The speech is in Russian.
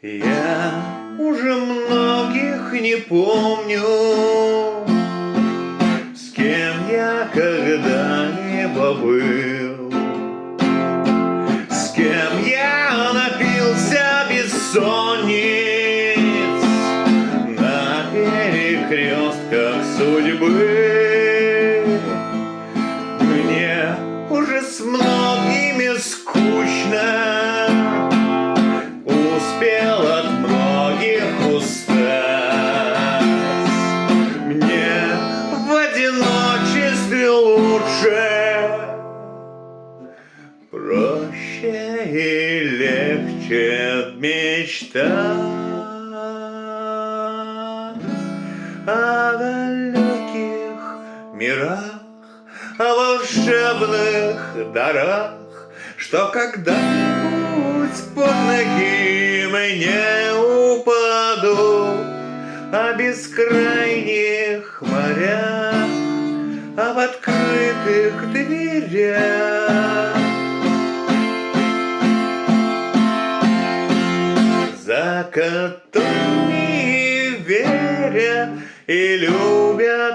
Я уже многих не помню, с кем я когда-либо был, с кем я напился бессонниц на перекрестках судьбы. Мне уже с многими скучно, успел от многих устать. Мне в одиночестве лучше, проще и легче мечтать о далеких мирах, о волшебных дарах, что когда-нибудь под ноги мне упадут, о бескрайних морях, об открытых дверях, за которыми веря и любя